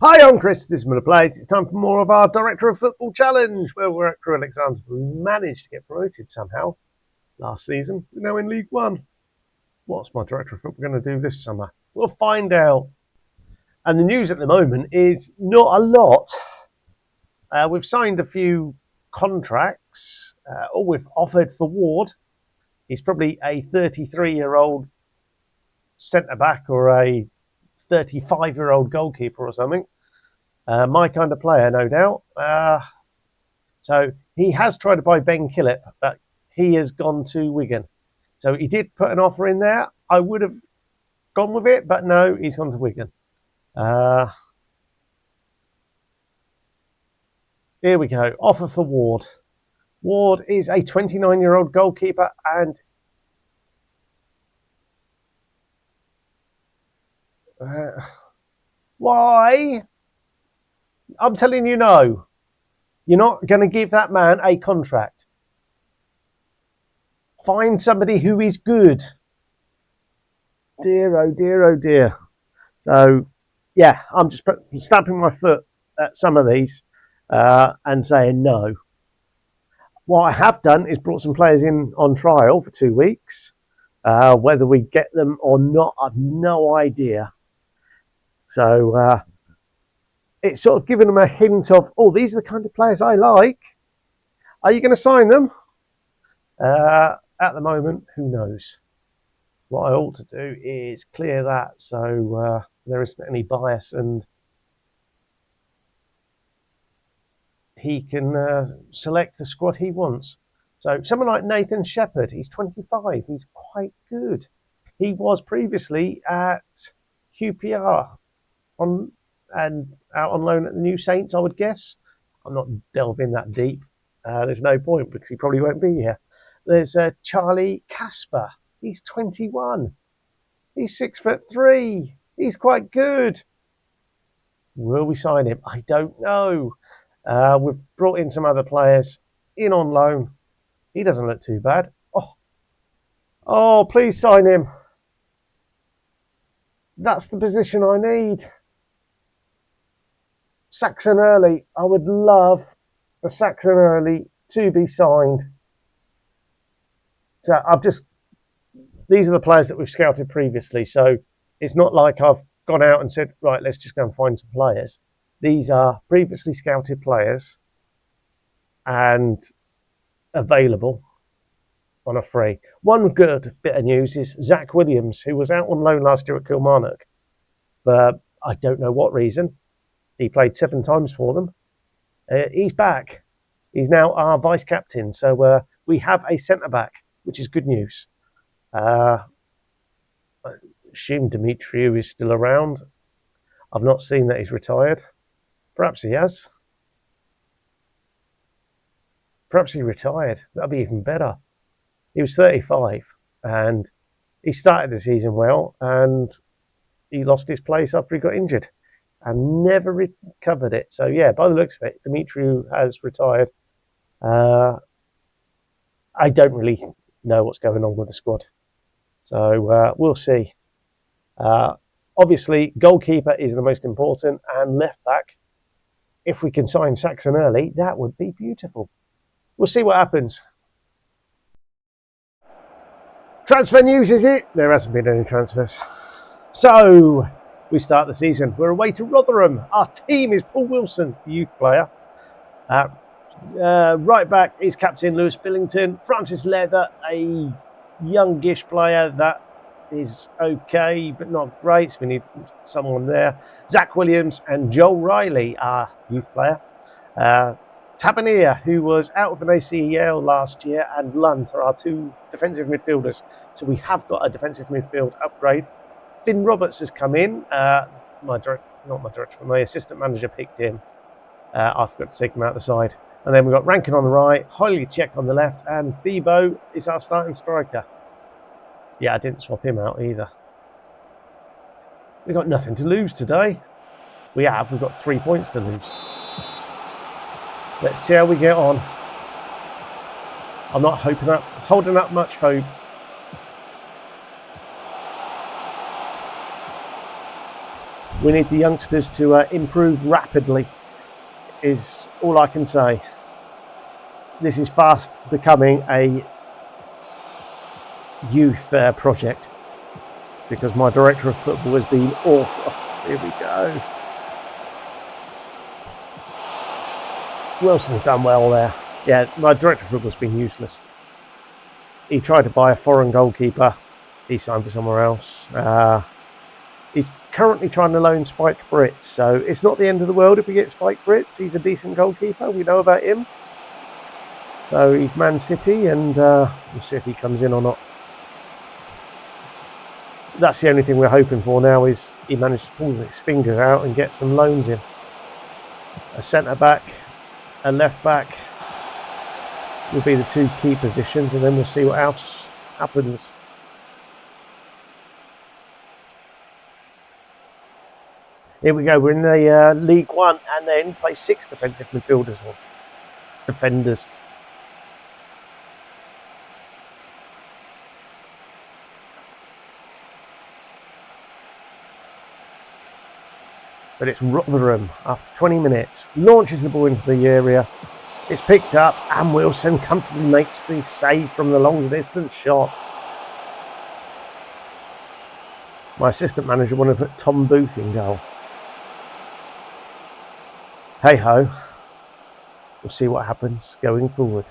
Hi, I'm Chris, this is Miller Plays. It's time for more of our Director of Football Challenge, where we're at Crewe Alexandra. We managed to get promoted somehow last season. We're now in League One. What's my Director of Football going to do this summer? We'll find out. And the news at the moment is not a lot. We've signed a few contracts. All we've offered for Ward. He's probably a 33-year-old centre-back or a 35-year-old goalkeeper or something. My kind of player, no doubt. So he has tried to buy Ben Killip, but he has gone to Wigan. So he did put an offer in there. I would have gone with it, but no, he's gone to Wigan. Here we go. Offer for Ward. Ward is a 29-year-old goalkeeper and why? I'm telling you no. You're not going to give that man a contract. Find somebody who is good. Dear, oh dear, oh dear. So, yeah, I'm just stamping my foot at some of these and saying no. What I have done is brought some players in on trial for 2 weeks. Whether we get them or not, I've no idea. So, it's sort of given them a hint of, oh, these are the kind of players I like. Are you going to sign them? At the moment, who knows? What I ought to do is clear that so there isn't any bias and he can select the squad he wants. So someone like Nathan Shepherd, he's 25, he's quite good. He was previously at QPR and out on loan at the New Saints, I would guess. I'm not delving that deep. There's no point because he probably won't be here. There's Charlie Casper. He's 21. He's 6'3". He's quite good. Will we sign him? I don't know. We've brought in some other players in on loan. He doesn't look too bad. Oh, please sign him. That's the position I need. Saxon Early. I would love a Saxon Early to be signed. So these are the players that we've scouted previously. So it's not like I've gone out and said, right, let's just go and find some players. These are previously scouted players and available on a free. One good bit of news is Zach Williams, who was out on loan last year at Kilmarnock for I don't know what reason. He played 7 times for them. He's back. He's now our vice captain. So we have a centre-back, which is good news. I assume Dimitriou is still around. I've not seen that he's retired. Perhaps he has. Perhaps he retired. That'd be even better. He was 35 and he started the season well and he lost his place after he got injured and never recovered it. So yeah, by the looks of it, Dimitriou has retired. I don't really know what's going on with the squad. So we'll see. Obviously, goalkeeper is the most important and left back. If we can sign Saxon early, that would be beautiful. We'll see what happens. Transfer news, is it? There hasn't been any transfers. So, we start the season. We're away to Rotherham. Our team is Paul Wilson, the youth player. Right back is captain Lewis Billington. Francis Leather, a youngish player that is okay, but not great. So we need someone there. Zach Williams and Joel Riley, our youth player. Tavernier, who was out with an ACL last year, and Lunt are our 2 defensive midfielders. So we have got a defensive midfield upgrade. Finn Roberts has come in. My assistant manager picked him. I forgot to take him out the side. And then we've got Rankin on the right, Hoyley Check on the left, and Bebo is our starting striker. Yeah, I didn't swap him out either. We've got nothing to lose today. We've got 3 points to lose. Let's see how we get on. I'm not holding up much hope. We need the youngsters to improve rapidly, is all I can say. This is fast becoming a youth project because my director of football has been awful. Oh, here we go. Wilson's done well there. Yeah, my director of football's been useless. He tried to buy a foreign goalkeeper. He signed for somewhere else. He's currently trying to loan Spike Brits, so it's not the end of the world if we get Spike Brits. He's a decent goalkeeper. We know about him. So he's Man City, and we'll see if he comes in or not. That's the only thing we're hoping for now, is he managed to pull his finger out and get some loans in. A centre-back, a left-back will be the two key positions, and then we'll see what else happens. Here we go, we're in the League One, and then play 6 defensive midfielders or defenders. But it's Rotherham after 20 minutes. Launches the ball into the area. It's picked up, and Wilson comfortably makes the save from the long distance shot. My assistant manager wanted to put Tom Booth in goal. Hey ho, we'll see what happens going forward.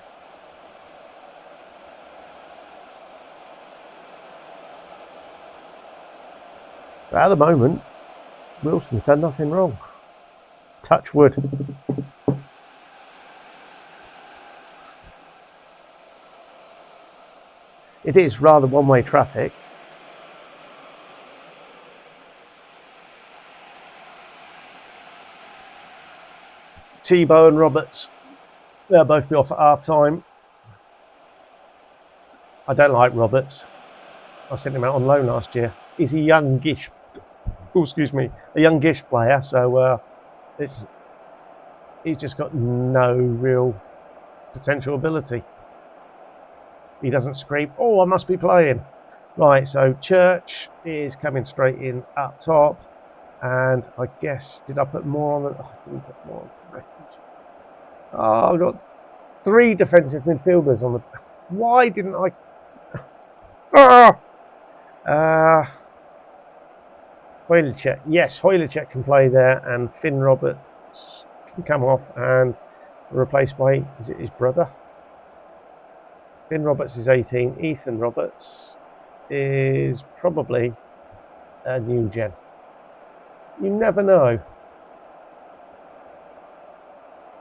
But at the moment, Wilson's done nothing wrong. Touch wood. It is rather one-way traffic. Tebow and Roberts, they'll both be off at half time. I don't like Roberts. I sent him out on loan last year. He's a youngish, a youngish player, so he's just got no real potential ability. He doesn't scream, oh, I must be playing. Right, so Church is coming straight in up top. And I guess, did I put more on the... Oh, I didn't put more on the range. Oh, I've got 3 defensive midfielders on the... Why didn't I... Hoylacek. Yes, Hoylacek can play there, and Finn Roberts can come off and replaced by, is it his brother? Finn Roberts is 18. Ethan Roberts is probably a new gen. You never know.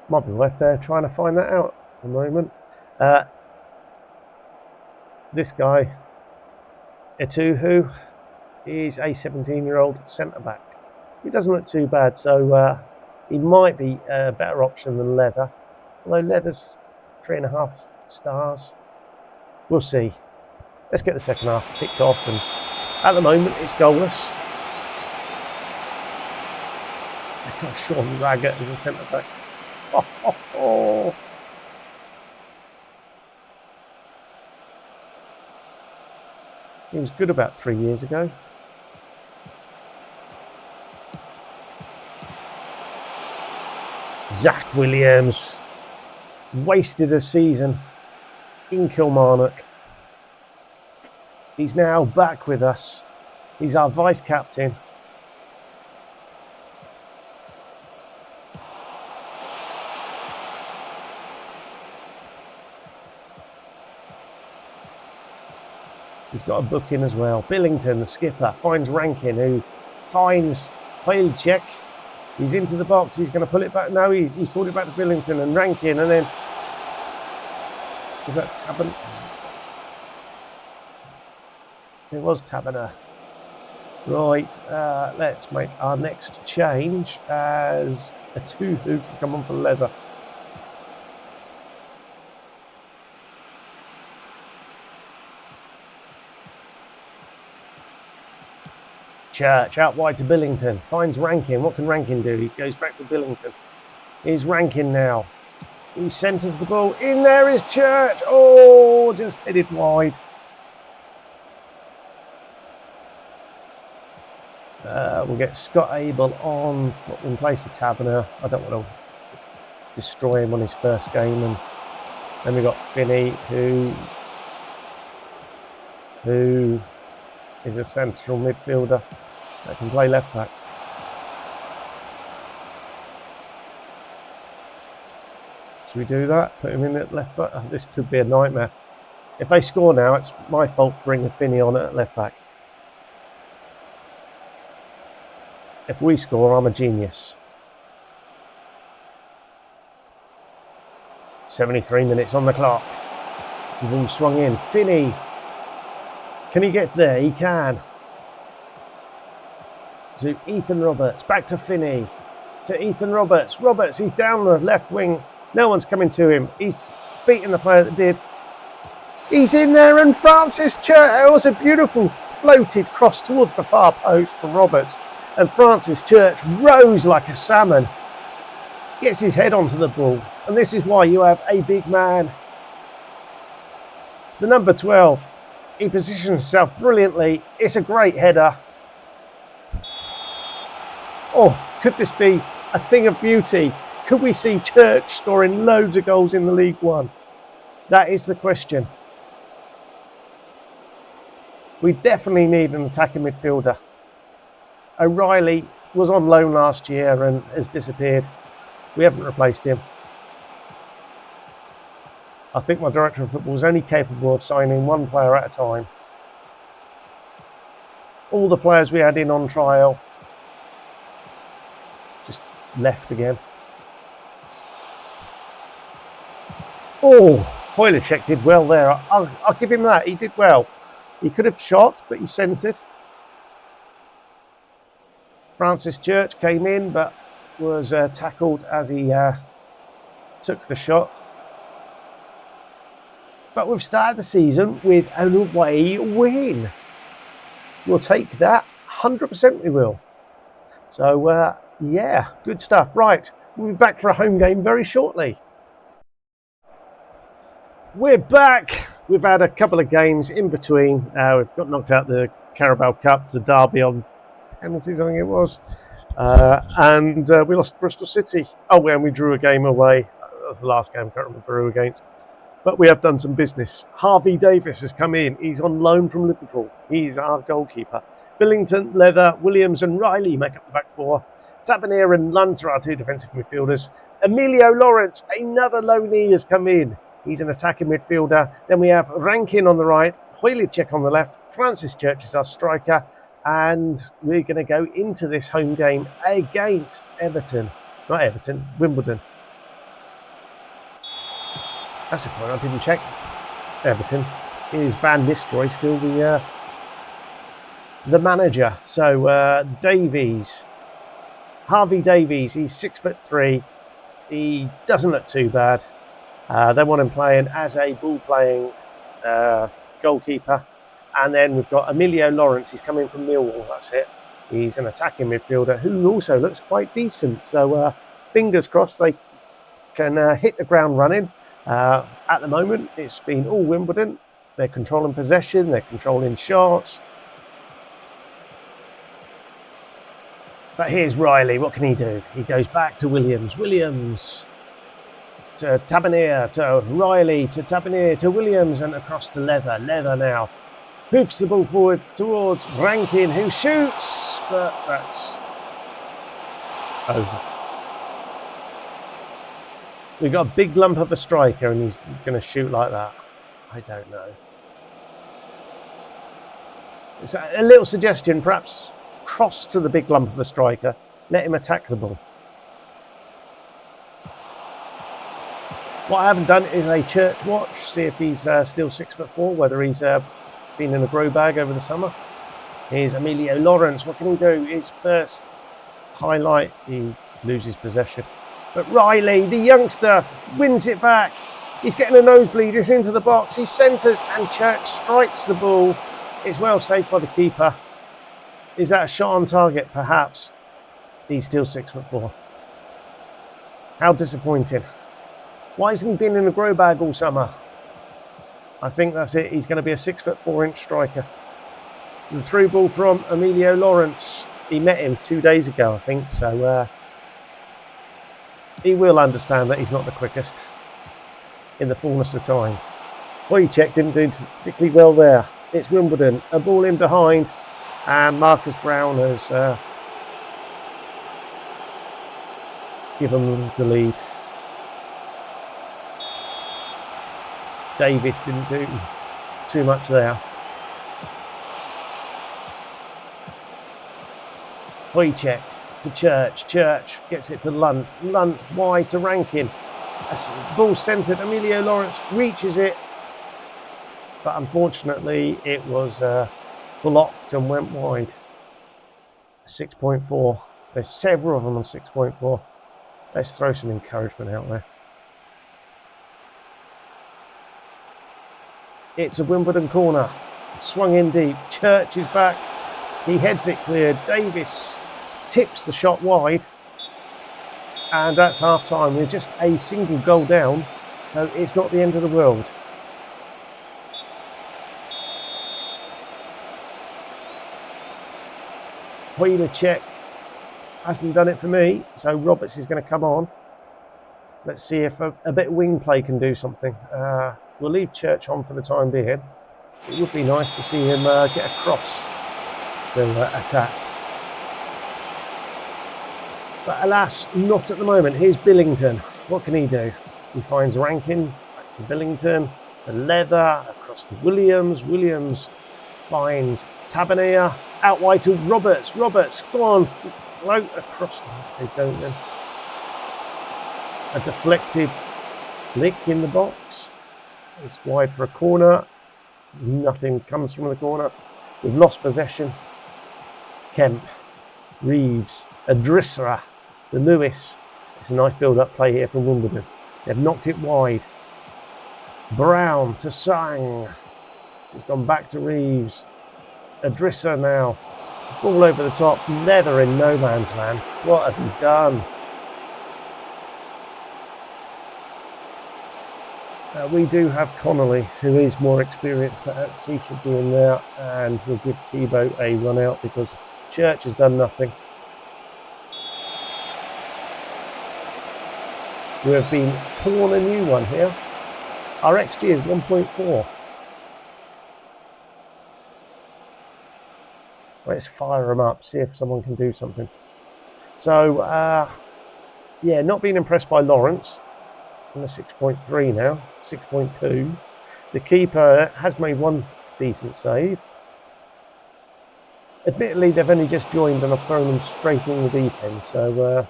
Might be worth trying to find that out at the moment. This guy, Etuhu, is a 17-year-old centre-back. He doesn't look too bad, so he might be a better option than Leather. Although Leather's 3.5 stars. We'll see. Let's get the second half kicked off, and at the moment it's goalless. I've got Sean Raggett as a centre-back. Oh. He was good about 3 years ago. Zach Williams wasted a season in Kilmarnock. He's now back with us. He's our vice captain. He's got a booking as well. Billington, the skipper, finds Rankin, who finds Hoylacek. He's into the box. He's going to pull it back. No, he's pulled it back to Billington and Rankin, and then was that Taberner? It was Taberner. Right, let's make our next change as a 2 who can come on for Leather. Church out wide to Billington, finds Rankin. What can Rankin do? He goes back to Billington. Here's Rankin now. He centres the ball. In there is Church. Oh, just headed wide. We'll get Scott Abel on in place of Taberner. I don't want to destroy him on his first game. And then we've got Finney, who is a central midfielder that can play left back. Should we do that? Put him in at left back? Oh, this could be a nightmare. If they score now, it's my fault for bringing Finney on at left back. If we score, I'm a genius. 73 minutes on the clock. The ball swung in. Finney. Can he get there? He can. To Ethan Roberts. Back to Finney. To Ethan Roberts. Roberts, he's down the left wing. No one's coming to him. He's beaten the player that did. He's in there, and Francis Church. It was a beautiful floated cross towards the far post from Roberts. And Francis Church rose like a salmon. Gets his head onto the ball. And this is why you have a big man. The number 12. He positions himself brilliantly. It's a great header. Oh, could this be a thing of beauty? Could we see Church scoring loads of goals in the League One? That is the question. We definitely need an attacking midfielder. O'Reilly was on loan last year and has disappeared. We haven't replaced him. I think my director of football is only capable of signing one player at a time. All the players we had in on trial just left again. Oh, Hoylicek did well there. I'll give him that. He did well. He could have shot, but he centred. Francis Church came in, but was tackled as he took the shot. But we've started the season with an away win. We'll take that. 100% we will. So, yeah, good stuff. Right, we'll be back for a home game very shortly. We're back. We've had a couple of games in between. We've got knocked out the Carabao Cup to Derby on penalties, I think it was. And we lost Bristol City. Oh, and we drew a game away. That was the last game. I can't remember who against. But we have done some business. Harvey Davis has come in. He's on loan from Liverpool. He's our goalkeeper. Billington, Leather, Williams and Riley make up the back four. Taberner and Lunt are our two defensive midfielders. Emilio Lawrence, another loanee, has come in. He's an attacking midfielder. Then we have Rankin on the right, Hoylicek on the left, Francis Church is our striker, and we're going to go into this home game against Wimbledon. That's the point, I didn't check. Everton. Is Van Nistelrooy still the manager? So Harvey Davies, he's 6'3". He doesn't look too bad. They want him playing as a ball-playing goalkeeper. And then we've got Emilio Lawrence. He's coming from Millwall, that's it. He's an attacking midfielder who also looks quite decent. So fingers crossed they can hit the ground running. At the moment, it's been all Wimbledon. They're controlling possession. They're controlling shots. But here's Riley. What can he do? He goes back to Williams. Williams to Taberner, to Riley, to Taberner, to Williams, and across to Leather. Leather now hoofs the ball forward towards Rankin, who shoots, but that's over. We've got a big lump of a striker, and he's going to shoot like that. I don't know. It's a little suggestion, perhaps cross to the big lump of a striker, let him attack the ball. What I haven't done is a church watch, see if he's still 6'4", whether he's been in a grow bag over the summer. Here's Emilio Lawrence. What can he do? His first highlight, he loses possession. But Riley, the youngster, wins it back. He's getting a nosebleed. He's into the box. He centres and Church strikes the ball. It's well saved by the keeper. Is that a shot on target? Perhaps. He's still 6'4". How disappointing. Why hasn't he been in a grow bag all summer? I think that's it. He's going to be a 6'4" striker. The through ball from Emilio Lawrence. he met him 2 days ago, I think, so he will understand that he's not the quickest in the fullness of time. Wojciech didn't do particularly well there. It's Wimbledon, a ball in behind, and Marcus Brown has given the lead. Davis didn't do too much there. Wojciech to Church. Church gets it to Lunt. Lunt wide to Rankin. Ball centred. Emilio Lawrence reaches it, but unfortunately it was blocked and went wide. 6.4. There's several of them on 6.4. Let's throw some encouragement out there. It's a Wimbledon corner. Swung in deep. Church is back. He heads it clear. Davis tips the shot wide. And that's half time. We're just a single goal down, so it's not the end of the world. Wojciech hasn't done it for me, so Roberts is going to come on. Let's see if a bit of wing play can do something. We'll leave Church on for the time being. It would be nice to see him get across to attack. But alas, not at the moment. Here's Billington. What can he do? He finds Rankin, back to Billington, the Leather, across to Williams. Williams finds Tavernier, out wide to Roberts. Roberts, go on, float across. They don't then. A deflected flick in the box. It's wide for a corner. Nothing comes from the corner. We've lost possession. Kemp, Reeves, Adrissera to Lewis. It's a nice build-up play here from Wimbledon. They've knocked it wide. Brown to Sang. It's gone back to Reeves. Adrissa now. Ball over the top. Leather in no man's land. What have you done? We do have Connolly, who is more experienced. Perhaps he should be in there, and we'll give Thibaut a run out because Church has done nothing. We have been torn a new one here. Our XG is 1.4. Let's fire them up, see if someone can do something. So, yeah, not being impressed by Lawrence. On a 6.3 now, 6.2. The keeper has made one decent save. Admittedly, they've only just joined and I've thrown them straight in the deep end. So,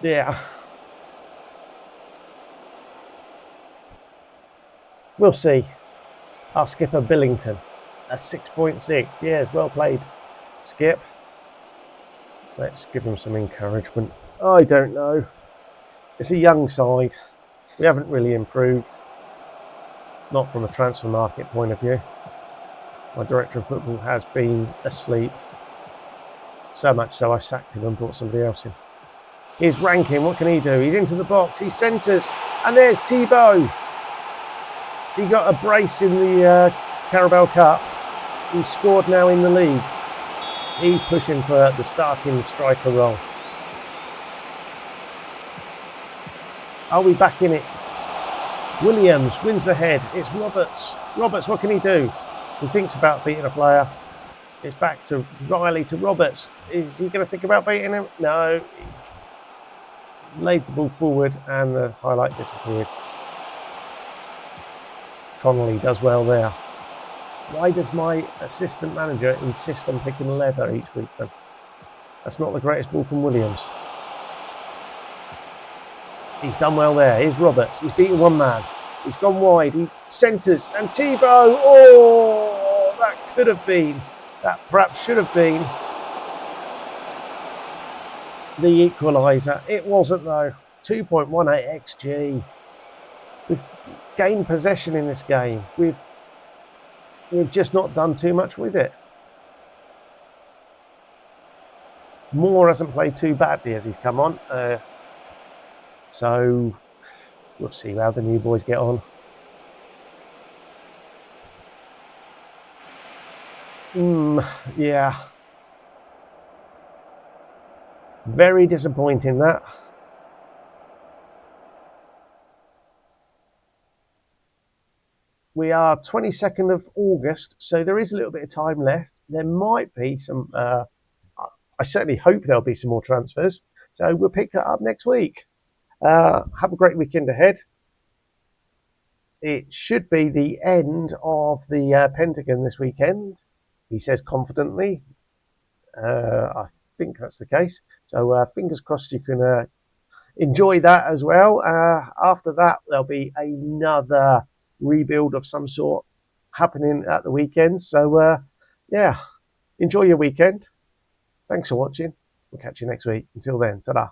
yeah. We'll see. Our skipper Billington, a 6.6. Yes, well played, Skip. Let's give him some encouragement. I don't know. It's a young side. We haven't really improved. Not from a transfer market point of view. My director of football has been asleep. So much so I sacked him and brought somebody else in. Here's Rankin. What can he do? He's into the box. He centres. And there's Thibaut. He got a brace in the Carabao Cup. He's scored now in the league. He's pushing for the starting striker role. Are we back in it? Williams wins the head. It's Roberts. Roberts, what can he do? He thinks about beating a player. It's back to Riley to Roberts. Is he going to think about beating him? No. He laid the ball forward and the highlight disappeared. Connolly does well there. Why does my assistant manager insist on picking Leather each week then? That's not the greatest ball from Williams. He's done well there. Here's Roberts. He's beaten one man. He's gone wide. He centres. And Thibaut. Oh, that could have been. That perhaps should have been the equaliser. It wasn't though. 2.18 XG. We've gained possession in this game. We've just not done too much with it. Moore hasn't played too badly as he's come on. So we'll see how the new boys get on. Yeah. Very disappointing that. We are 22nd of August, so there is a little bit of time left. There might be some, I certainly hope there'll be some more transfers. So we'll pick that up next week. Have a great weekend ahead. It should be the end of the Pentagon this weekend, he says confidently. I think that's the case. So fingers crossed you can enjoy that as well. After that, there'll be another rebuild of some sort happening at the weekend. So, yeah, enjoy your weekend. Thanks for watching. We'll catch you next week. Until then, ta-da.